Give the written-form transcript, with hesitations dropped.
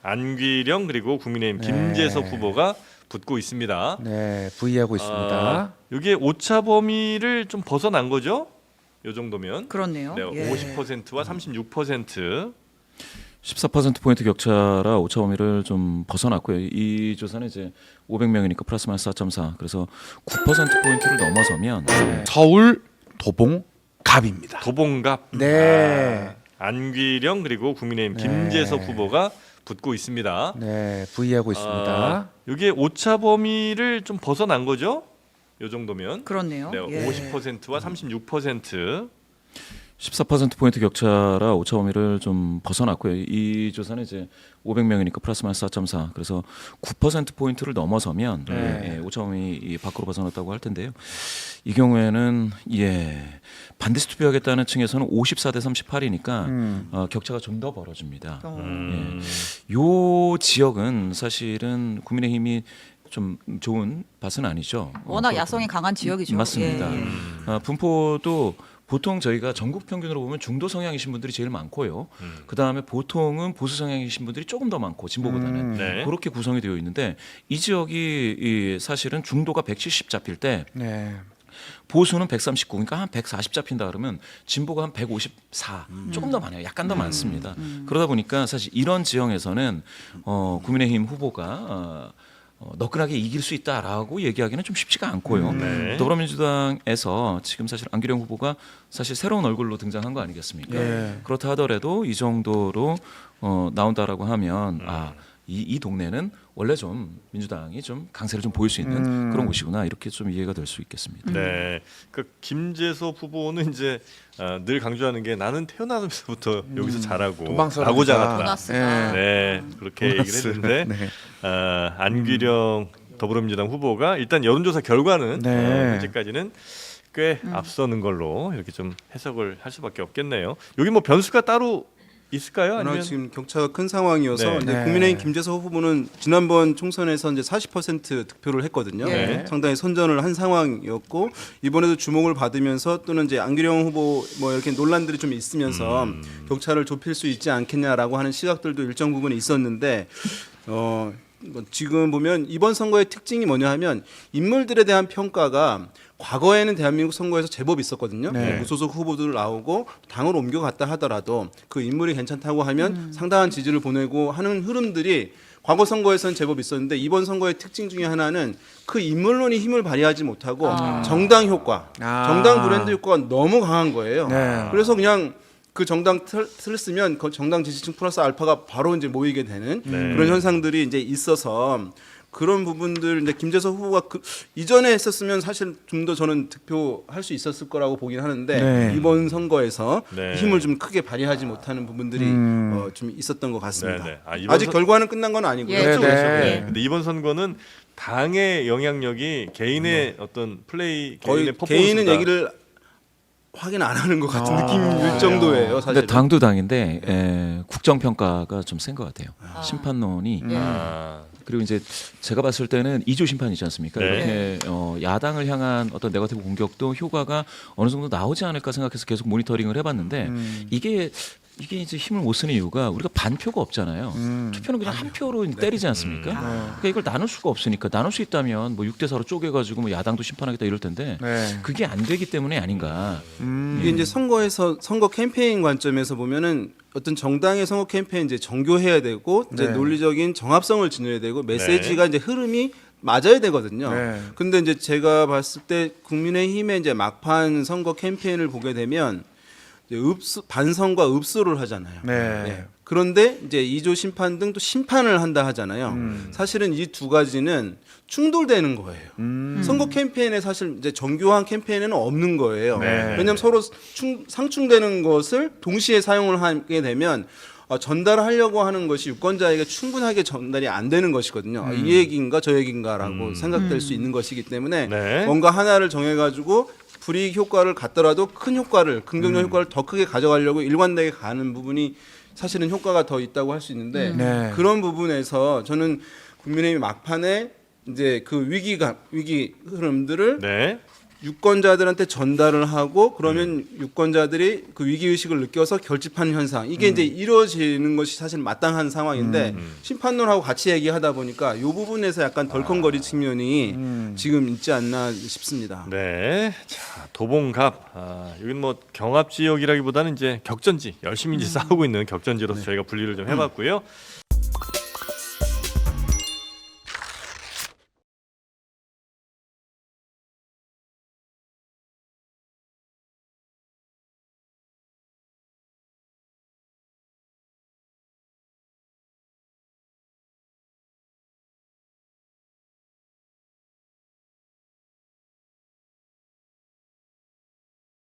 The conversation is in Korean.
안귀령 그리고 국민의힘 네. 김재섭 후보가 붙고 있습니다. 네, 부의하고 있습니다. 이게 오차 범위를 좀 벗어난 거죠? 이 정도면. 그렇네요. 네, 예. 50%와 36%. 14%포인트 격차라 오차 범위를 좀 벗어났고요. 이 조사는 이제 500명이니까 플러스 마이너스 4.4. 그래서 9%포인트를 넘어서면 서울 도봉 갑입니다. 도봉갑. 네. 안귀령 그리고 국민의힘 네. 김재섭 후보가 붙고 있습니다. 네, 부의하고 있습니다. 이게 오차 범위를 좀 벗어난 거죠? 이 정도면. 그렇네요. 네, 예. 50%와 36%. 14%포인트 격차라 오차 범위를 좀 벗어났고요. 이 조사는 이제 500명이니까 플러스 마이너스 4.4. 그래서 9%포인트를 넘어서면 네. 오차 범위 밖으로 벗어났다고 할 텐데요. 이 경우에는 반드시 투표하겠다는 층에서는 54대 38이니까 격차가 좀 더 벌어집니다. 요 지역은 사실은 국민의힘이 좀 좋은 밭은 아니죠. 워낙 야성이 강한 지역이죠. 맞습니다. 예. 분포도 보통 저희가 전국 평균으로 보면 중도 성향이신 분들이 제일 많고요. 그 다음에 보통은 보수 성향이신 분들이 조금 더 많고 진보보다는 네. 그렇게 구성이 되어 있는데 이 지역이 사실은 중도가 170 잡힐 때 네. 보수는 139, 그러니까 한 140 잡힌다 그러면 진보가 한 154, 조금 더 많아요. 약간 더 많습니다. 그러다 보니까 사실 이런 지형에서는 국민의힘 후보가 너끈하게 이길 수 있다라고 얘기하기는 좀 쉽지가 않고요. 네. 더불어민주당에서 지금 사실 안규령 후보가 사실 새로운 얼굴로 등장한 거 아니겠습니까? 예. 그렇다 하더라도 이 정도로 나온다라고 하면 이 동네는 원래 좀 민주당이 좀 강세를 좀 보일 수 있는 그런 곳이구나 이렇게 좀 이해가 될 수 있겠습니다. 네, 그 김재섭 후보는 이제 늘 강조하는 게 나는 태어나면서부터 여기서 자라고 도망사람이다. 나고 자랐다. 보너스다. 네, 그렇게 얘기를 했는데 네. 안귀령 더불어민주당 후보가 일단 여론조사 결과는 네. 현재까지는 꽤 앞서는 걸로 이렇게 좀 해석을 할 수밖에 없겠네요. 여기 뭐 변수가 따로 있을까요? 워낙 아니면 지금 격차가 큰 상황이어서 네. 이제 네. 국민의힘 김재섭 후보는 지난번 총선에서 이제 40% 득표를 했거든요. 네. 상당히 선전을 한 상황이었고 이번에도 주목을 받으면서 또는 이제 안규령 후보 뭐 이렇게 논란들이 좀 있으면서 격차를 좁힐 수 있지 않겠냐라고 하는 시각들도 일정 부분 있었는데 뭐 지금 보면 이번 선거의 특징이 뭐냐 하면 인물들에 대한 평가가 과거에는 대한민국 선거에서 제법 있었거든요. 네. 무소속 후보들 나오고 당으로 옮겨갔다 하더라도 그 인물이 괜찮다고 하면 상당한 지지를 보내고 하는 흐름들이 과거 선거에서는 제법 있었는데 이번 선거의 특징 중에 하나는 그 인물론이 힘을 발휘하지 못하고 정당 효과, 정당 브랜드 효과가 너무 강한 거예요. 네. 그래서 그냥 그 정당 틀을 쓰면 그 정당 지지층 플러스 알파가 바로 이제 모이게 되는 그런 현상들이 이제 있어서 그런 부분들 이제 김재섭 후보가 이전에 했었으면 사실 좀 더 저는 득표할 수 있었을 거라고 보긴 하는데 네. 이번 선거에서 네. 힘을 좀 크게 발휘하지 못하는 부분들이 좀 있었던 것 같습니다. 네, 네. 아직 결과는 끝난 건 아니고요. 예. 그렇죠, 네, 그렇죠. 네. 네. 근데 이번 선거는 당의 영향력이 개인의 어떤 플레이, 거의 개인의 퍼포먼스보다 개인은 얘기를 확인 안 하는 것 같은 느낌일 정도예요. 사실. 근데 당도 당인데 국정 평가가 좀 센 것 같아요. 심판론이 그리고 이제 제가 봤을 때는 이조 심판이지 않습니까? 네. 이렇게 야당을 향한 어떤 네거티브 공격도 효과가 어느 정도 나오지 않을까 생각해서 계속 모니터링을 해봤는데 이게 이제 힘을 못 쓰는 이유가 우리가 반표가 없잖아요. 투표는 그냥 한 표로 때리지 않습니까? 그러니까 이걸 나눌 수가 없으니까 나눌 수 있다면 뭐 6대 4로 쪼개가지고 뭐 야당도 심판하겠다 이럴 텐데 네. 그게 안 되기 때문에 아닌가. 이게 이제 선거 캠페인 관점에서 보면은 어떤 정당의 선거 캠페인 이제 정교해야 되고 이제 네. 논리적인 정합성을 지녀야 되고 메시지가 이제 흐름이 맞아야 되거든요. 네. 근데 이제 제가 봤을 때 국민의힘의 이제 막판 선거 캠페인을 보게 되면 이제 반성과 읍수를 하잖아요. 네. 그런데 이제 2조 심판 등 또 심판을 한다 하잖아요. 사실은 이 두 가지는 충돌되는 거예요. 선거 캠페인에 사실 이제 정교한 캠페인에는 없는 거예요. 네. 왜냐하면 서로 상충되는 것을 동시에 사용을 하게 되면 전달하려고 하는 것이 유권자에게 충분하게 전달이 안 되는 것이거든요. 이 얘기인가 저 얘기인가라고 생각될 수 있는 것이기 때문에 네. 뭔가 하나를 정해가지고 불이익 효과를 갖더라도 큰 효과를 긍정적 효과를 더 크게 가져가려고 일관되게 가는 부분이 사실은 효과가 더 있다고 할 수 있는데 네. 그런 부분에서 저는 국민의힘 막판에 이제 그 위기 흐름들을 네. 유권자들한테 전달을 하고 그러면 유권자들이 그 위기 의식을 느껴서 결집하는 현상 이게 이제 이루어지는 것이 사실 마땅한 상황인데 심판론하고 같이 얘기하다 보니까 이 부분에서 약간 덜컹거리 측면이 지금 있지 않나 싶습니다. 네, 자 도봉갑 여기는 뭐 경합 지역이라기보다는 이제 격전지 열심히 이제 싸우고 있는 격전지로서 저희가 분리를 좀 해봤고요.